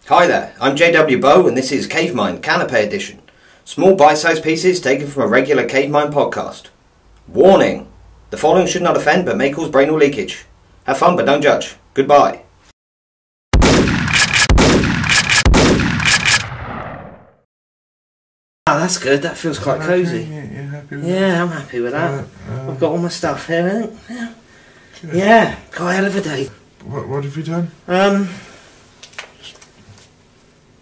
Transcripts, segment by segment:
Hi there, I'm JW Bow and this is Cave Mind Canapé Edition. Small bite-sized pieces taken from a regular Cave Mind podcast. Warning! The following should not offend but may cause brain or leakage. Have fun but don't judge. Goodbye. Oh, that's good. That feels quite cosy. Yeah, you're happy with Yeah, I'm happy with that. I've got all my stuff here, I think. Yeah, quite a hell of a day. What have you done?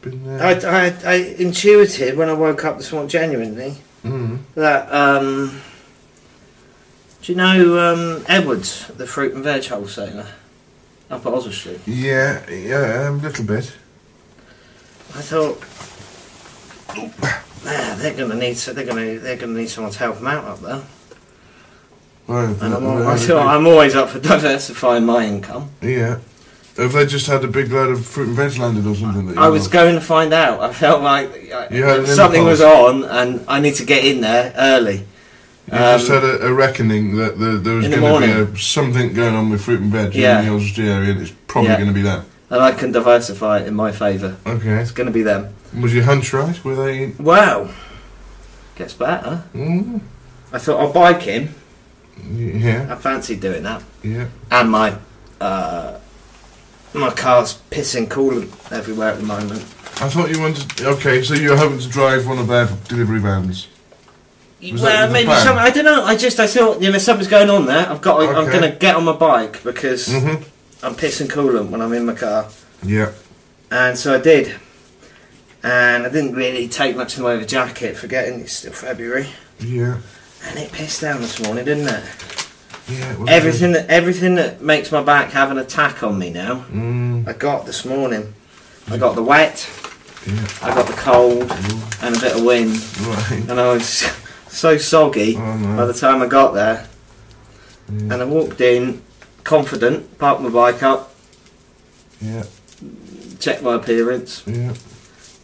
Been there? I intuited when I woke up this morning, genuinely, that, do you know Edwards, the fruit and veg wholesaler, up at Oswald Street? Yeah, a little bit. I thought, man, they're gonna need someone to help them out up there. Right, And I'm always up for diversifying my income. Yeah. Have they just had a big load of fruit and veg landed or something? That I was going to find out. I felt like something was on and I need to get in there early. You just had a reckoning that there was going to be something going on with fruit and veg in the Oswald area, and it's probably going to be that. And I can diversify it in my favour. Okay. It's going to be them. Was your hunch right? Were they... Well, gets better. I thought I'll bike him. Yeah. I fancied doing that. Yeah. And my car's pissing coolant everywhere at the moment. I thought you wanted... Okay, so you're hoping to drive one of their delivery vans? Well, maybe something. I don't know. I thought, something's going on there. I'm going to get on my bike because I'm pissing coolant when I'm in my car. Yeah. And so I did. And I didn't really take much in the way of a jacket, forgetting it's still February. Yeah. And it pissed down this morning, didn't it? Yeah. Everything that makes my back have an attack on me now, I got this morning. I got the wet, I got the cold, and a bit of wind. Right. And I was so soggy by the time I got there. And I walked in, confident, parked my bike up, checked my appearance,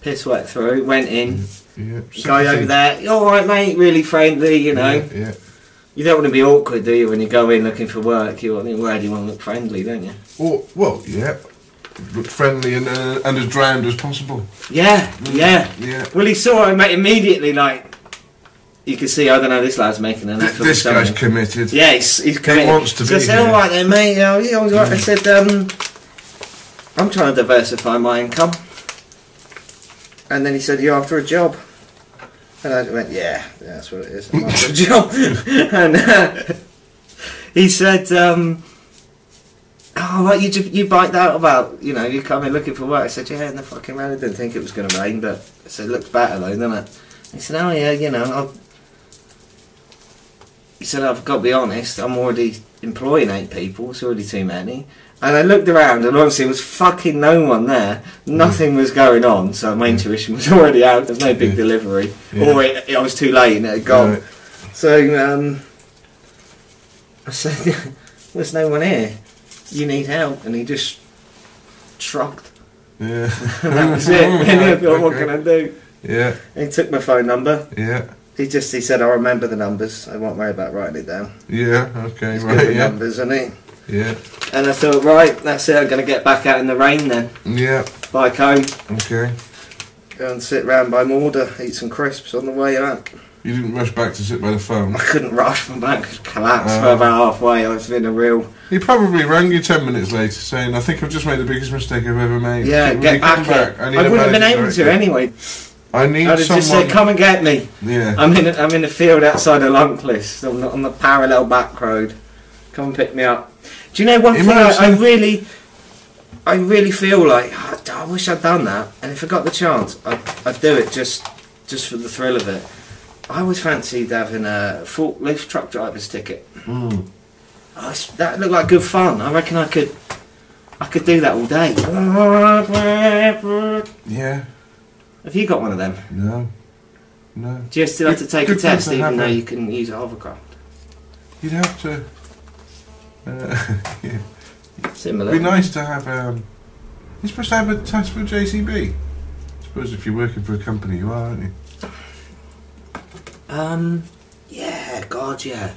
piss wet through, went in. Guy over there, you alright mate, really friendly, you know. You don't want to be awkward, do you, when you go in looking for work? Where do you want to look friendly, don't you? Well, yeah. Look friendly and as drowned as possible. Yeah. Well, he saw him immediately, like, you can see, I don't know, this lad's making an effort. This guy's committed. Yeah, he's committed. He wants to be I said, alright then mate, I said, I'm trying to diversify my income. And then he said, you're after a job? And I went, yeah, that's what it is, I'm after a job. And he said, oh, right, you biked out about, you come in looking for work. I said, yeah, in the fucking rain. I didn't think it was going to rain, but I said, it looks better though, doesn't it? He said, oh yeah, he said, I've got to be honest, I'm already employing 8 people, it's already too many. And I looked around and honestly there was fucking no one there. Nothing was going on, so my intuition was already out. There's no big delivery. Or I was too late and it had gone. Right. So I said, there's no one here. You need help. And he just shrugged. Yeah. And that was it. And I thought, what can I do? Yeah. And he took my phone number. Yeah. He said, I remember the numbers. I won't worry about writing it down. Yeah, okay, He's good with numbers, isn't he? Yeah. And I thought, right, that's it, I'm going to get back out in the rain then. Yeah. Bike home. Okay. Go and sit round by Morder, eat some crisps on the way out. You didn't rush back to sit by the phone? I couldn't rush from back, collapsed for about halfway. I was in a real... He probably rang you 10 minutes later saying, I think I've just made the biggest mistake I've ever made. Yeah, get back. I wouldn't have been able to anyway. I need someone... I'd have just said, come and get me. Yeah. I'm in the field outside of Lunkless, on the parallel back road. Come and pick me up. Do you know one thing I really feel like, I wish I'd done that, and if I got the chance, I'd do it just for the thrill of it. I always fancied having a forklift truck driver's ticket. That looked like good fun. I reckon I could do that all day. Yeah. Have you got one of them? No. Do you still have to take a test even though you can use a hovercraft? You'd have to... yeah. Similar. It'd be nice to have... you're supposed to have a test for JCB. I suppose if you're working for a company you are, aren't you? Yeah, God, yeah.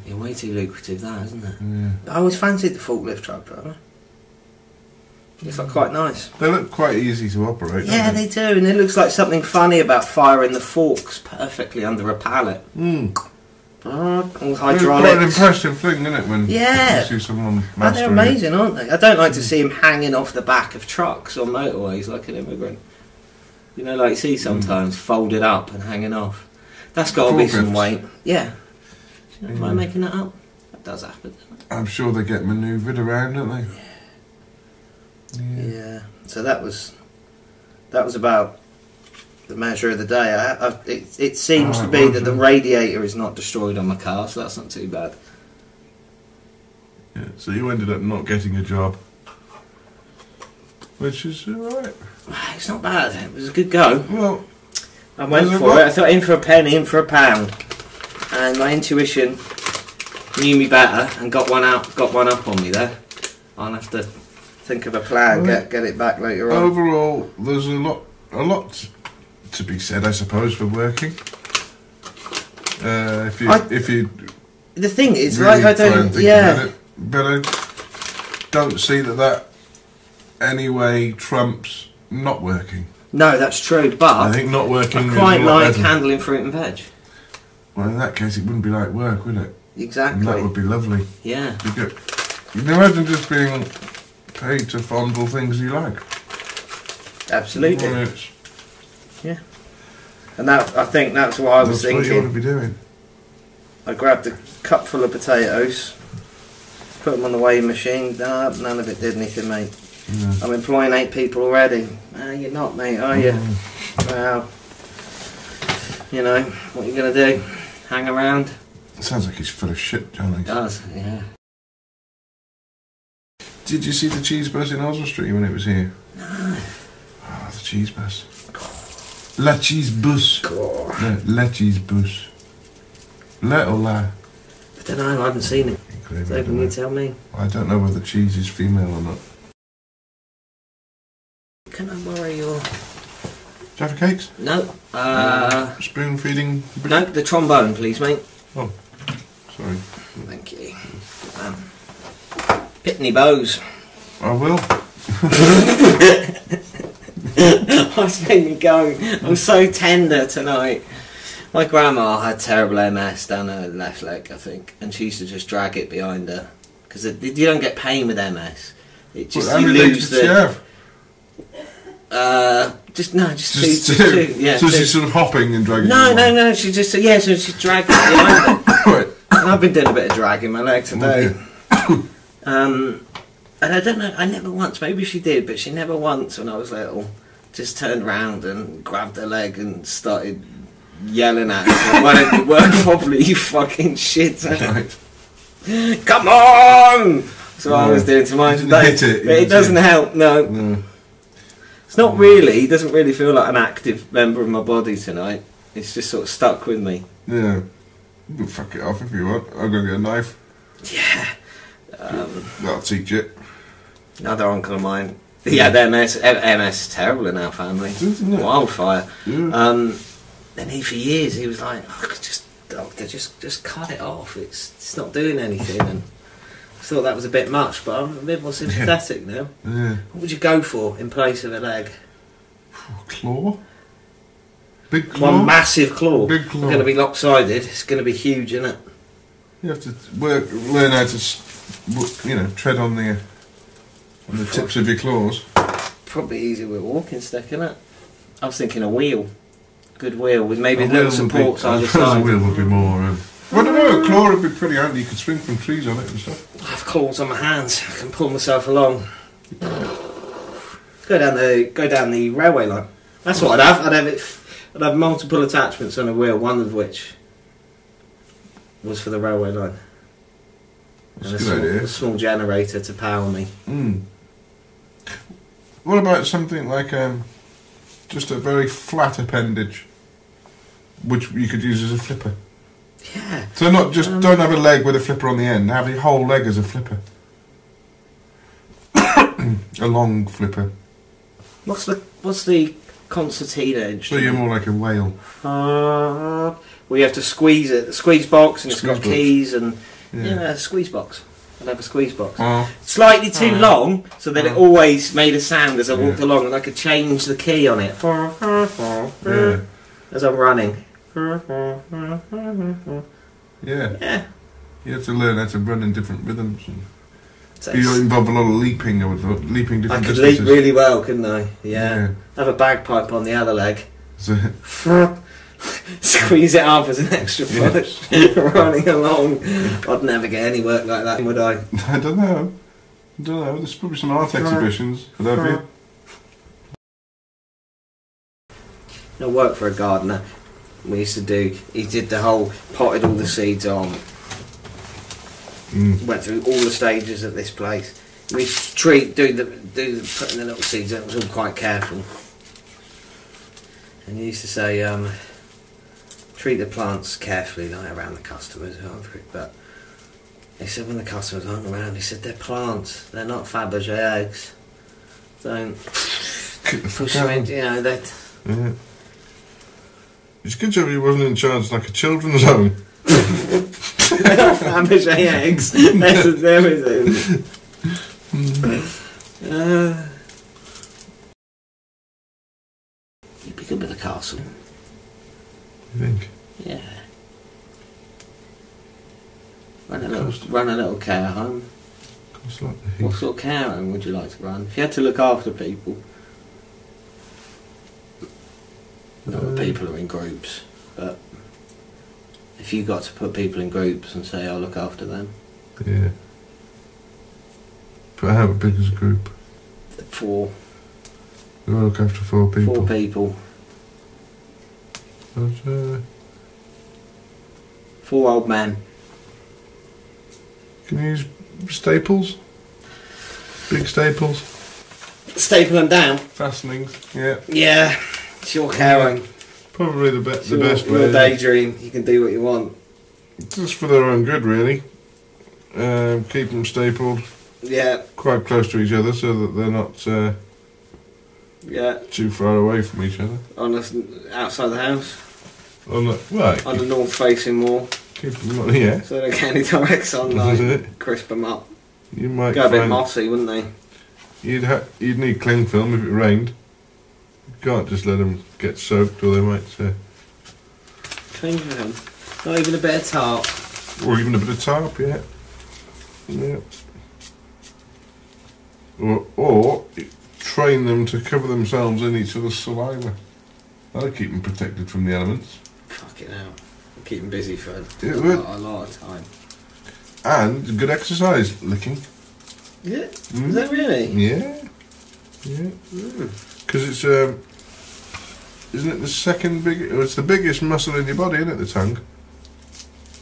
Yeah, way too lucrative that, isn't it? Yeah. I always fancied the forklift truck driver. It's like quite nice. They look quite easy to operate. Yeah, they do, and it looks like something funny about firing the forks perfectly under a pallet. All hydraulics. It's quite an impressive thing, isn't it? When you see someone they're amazing, aren't they? I don't like to see them hanging off the back of trucks on motorways like an immigrant. You know, like you see sometimes folded up and hanging off. That's got to be some weight. Yeah. Am I making that up? That does happen. I'm sure they get manoeuvred around, don't they? Yeah. So that was about the measure of the day. It seems to be that the radiator is not destroyed on my car, so that's not too bad. Yeah. So you ended up not getting a job, which is alright. It's not bad. It was a good go. Well, I went for it. I thought in for a penny, in for a pound, and my intuition knew me better and got one up on me there. I'll have to think of a plan, get it back later on. Overall, there's a lot to be said, I suppose, for working. If you the thing is, really like, I don't, about it, but I don't see that anyway trumps not working. No, that's true, but I think not working. I quite like handling fruit and veg. Well, in that case, it wouldn't be like work, would it? Exactly. And that would be lovely. Yeah. You can imagine just being paid to fondle things you like. Absolutely. Well, yeah. And that, I think that's what I was thinking. That's what you want to be doing. I grabbed a cup full of potatoes, put them on the weighing machine. None of it did anything, mate. No. I'm employing 8 people already. You're not, mate, are you? Well, you know, what are you going to do? Hang around? It sounds like he's full of shit, Johnny. It does, yeah. Did you see the cheese bus in Oswald Street when it was here? No. Oh, the cheese bus. La cheese bus. No, la cheese bus. La or la? I don't know, I haven't seen it. So can you tell me? I don't know whether cheese is female or not. Can I borrow your... Jaffa cakes? No. Spoon feeding? No, the trombone, please, mate. Oh, sorry. Thank you. Pitney bows. I will. What's made me go? I'm so tender tonight. My grandma had terrible MS down her left leg, I think, and she used to just drag it behind her because you don't get pain with MS. It just you lose the. Just two. Yeah. So she's sort of hopping and dragging. No. She just so she dragged it behind her. Right. And I've been doing a bit of dragging my leg today. And I don't know. I never once. Maybe she did, but she never once when I was little just turned around and grabbed her leg and started yelling at her. Why don't you work properly, you fucking shit? Right. Come on! That's what I was doing to mine today. It doesn't help. No. It's not really. It doesn't really feel like an active member of my body tonight. It's just sort of stuck with me. Yeah. You can fuck it off if you want. I'll go get a knife. Yeah. That'll teach it. Another uncle of mine. Yeah, the MS is terrible in our family. Isn't it? Wildfire. Yeah. And for years he was like, I could just cut it off. It's not doing anything. And I thought that was a bit much, but I'm a bit more sympathetic now. Yeah. What would you go for in place of a leg? Claw? Big claw? One massive claw. Big claw. It's going to be lopsided. It's going to be huge, isn't it? You have to learn how to, tread on the tips of your claws. Probably easier with a walking stick, isn't it? I was thinking a wheel. Good wheel with maybe little supports either side. A wheel would be more... I don't know, a claw would be pretty handy. You could swing from trees on it and stuff. I have claws on my hands. I can pull myself along. Go down the railway line. That's what I'd have. I'd have multiple attachments on a wheel, one of which was for the railway line. That's a good idea. A small generator to power me. What about something like just a very flat appendage, which you could use as a flipper? Yeah. So not just don't have a leg with a flipper on the end. Have the whole leg as a flipper. A long flipper. What's the concertina instrument? So you're more like a whale. Well, you have to squeeze it. The squeeze box, and it's got keys and a squeeze box. I'd have a squeeze box. Oh. Slightly too long, so that it always made a sound as I walked along, and I could change the key on it as I'm running. Yeah. You have to learn how to run in different rhythms. So you involve a lot of leaping, I would thought. Leaping different I could distances. leap really well, couldn't I? Yeah. Have a bagpipe on the other leg. Squeeze it up as an extra push. Running along. I'd never get any work like that, would I? I don't know. There's probably some art exhibitions. Would that be? I worked for a gardener. We used to do. He did the whole potted all the seeds on. Went through all the stages at this place. We used to do the putting the little seeds in. It was all quite careful. And he used to say, treat the plants carefully, like around the customers. But he said when the customers aren't around, he said they're plants. They're not Fabergé eggs. Don't push them in. You know that. Yeah. It's good job he wasn't in charge like a children's home. They're not Fabergé eggs. That's everything. You'd be good with a castle. You think? Yeah. Run a little care home. What sort of care home would you like to run? If you had to look after people. Not that people are in groups, but if you got to put people in groups and say, I'll look after them. Yeah. But how big is a group? 4. You look after 4 people? 4 people. That's, 4 old men. Can you use staples? Big staples? Staple them down? Fastenings, yeah. Yeah. It's your caring. Probably the best way. Your daydream. You can do what you want. Just for their own good, really. Keep them stapled. Yeah. Quite close to each other, so that they're not too far away from each other. Outside the house. On the north-facing wall. Keep them, yeah. So they get any direct sunlight. Crisp them up. You might go a bit mossy, wouldn't they? You'd need cling film if it rained. You can't just let them get soaked, or they might cling film. Not even a bit of tarp. Or even a bit of tarp, yeah. Yeah. Or train them to cover themselves in each other's saliva. That'll keep them protected from the elements. Fucking hell. Keep them busy for a lot of time. And good exercise, licking. Yeah? Is that really? Yeah. Yeah. Because it's, isn't it the second biggest, it's the biggest muscle in your body, isn't it, the tongue?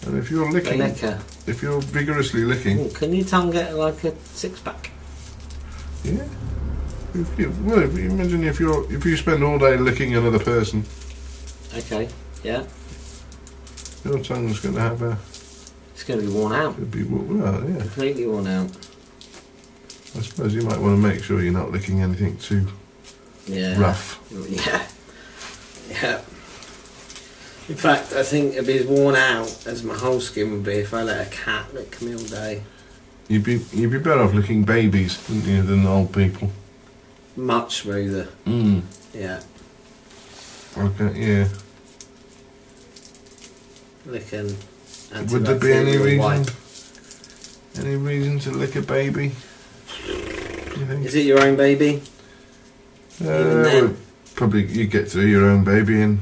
And if you're licking, if you're vigorously licking... Ooh, can your tongue get like a 6-pack? Yeah. If you imagine if you spend all day licking another person. Okay, yeah. Your tongue's going to have a... It's going to be worn out. It'll be, well, yeah. Completely worn out. I suppose you might want to make sure you're not licking anything too rough. Yeah. Yeah. In fact, I think it'd be as worn out as my whole skin would be if I let a cat lick me all day. You'd be better off licking babies, wouldn't you, than old people. Much smoother. Yeah. Okay, yeah. Licking. Would there be any reason to lick a baby? You think? Is it your own baby? Well, probably you get to your own baby in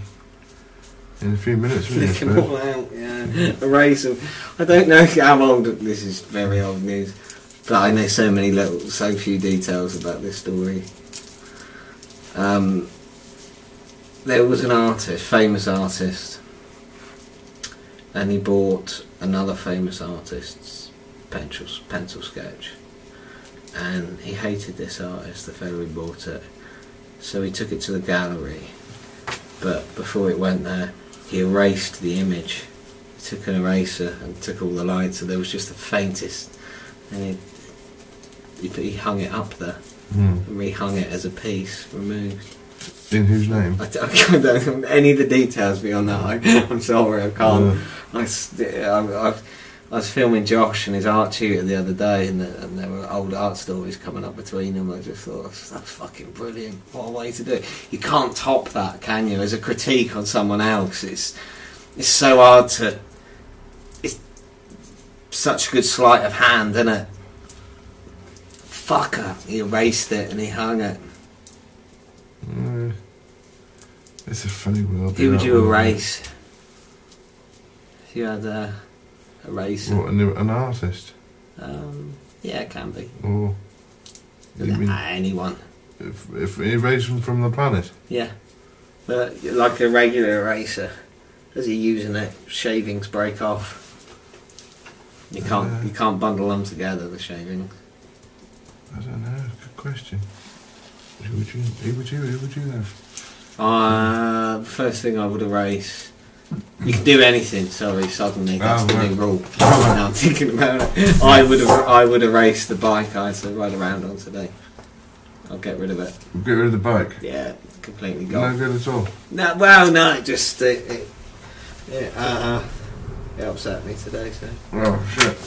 a few minutes. Lick them all out, yeah. Erase them. I don't know how old. This is very old news, but I know so few details about this story. There was an artist, famous artist, and he bought another famous artist's pencil sketch, and he hated this artist, the fellow who bought it, so he took it to the gallery, but before it went there he erased the image. He took an eraser and took all the lines, so there was just the faintest, and he hung it up there and rehung it as a piece, removed. In whose name? I don't know any of the details beyond that. I'm sorry, I can't. I was filming Josh and his art tutor the other day, and there were old art stories coming up between them. I just thought, that's fucking brilliant. What a way to do it. You can't top that, can you? As a critique on someone else, it's so hard to... It's such a good sleight of hand, isn't it? Fucker. He erased it and he hung it. It's a funny world. Who would you erase? If you had a eraser. What, an artist? Yeah, it can be. Or you mean anyone. If erase them from the planet? Yeah. But like a regular eraser. As you're using it, shavings break off. You can't bundle them together, the shavings. I don't know, good question. Who would you have? First thing I would erase. You can do anything. Sorry, suddenly that's the new rule. Now I'm thinking about it. I would erase the bike I had to ride around on today. I'll get rid of it. Get rid of the bike? Yeah, completely gone. No good at all. No, well, no, just it upset me today. So. Oh shit!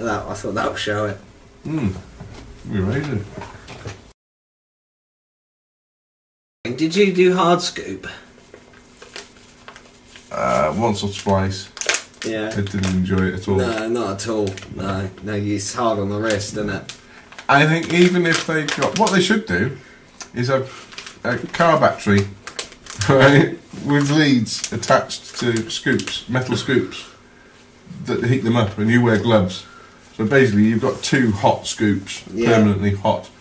I thought that would show it. We raised it. Did you do hard scoop? Once or twice. Yeah. I didn't enjoy it at all. No, not at all. No, it's hard on the wrist, isn't it? I think even if they've got... What they should do is have a car battery, right, with leads attached to scoops, metal scoops, that heat them up, and you wear gloves. So basically you've got 2 hot scoops, permanently hot.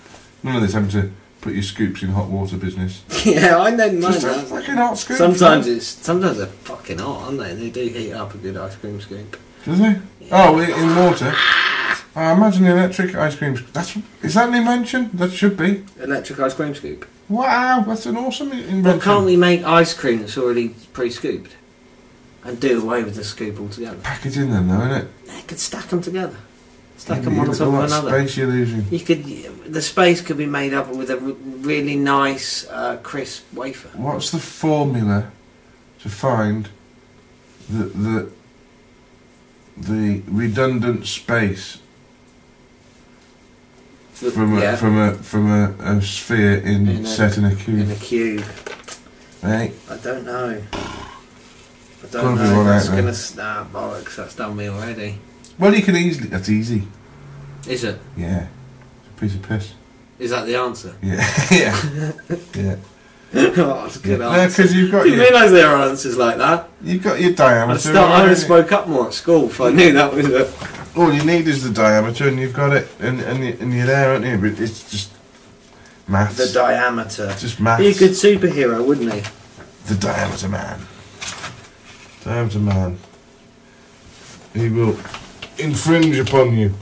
None of this having to put your scoops in hot water business. Yeah, I don't mind Just a that. fucking hot scoop. Sometimes they're fucking hot, aren't they? They do heat up a good ice cream scoop. Do they? Yeah. Oh, in water. I imagine the electric ice cream scoop. Is that an invention? That should be. Electric ice cream scoop. Wow, that's an awesome invention. Well, can't we make ice cream that's already pre-scooped? And do away with the scoop altogether? Package in them though, innit? They could stack them together. Stack them on top of another. Space you're losing. The space could be made up with a really nice, crisp wafer. What's the formula to find the redundant space from a sphere set in a cube? In a cube. Right? I don't know. Gotta be one That's out gonna bollocks. That's done me already. Well, you can easily. That's easy. Is it? Yeah. It's a piece of piss. Is that the answer? Yeah. Yeah. Yeah. Oh, that's a good answer. No, because you've got. You realise there are answers like that? You've got your diameter. I would have spoke up more at school if I knew that was it. All you need is the diameter, and you've got it, and you're there, aren't you? But it's just maths. The diameter. Just maths. Be a good superhero, wouldn't he? The diameter man. Diameter man. He will infringe upon you.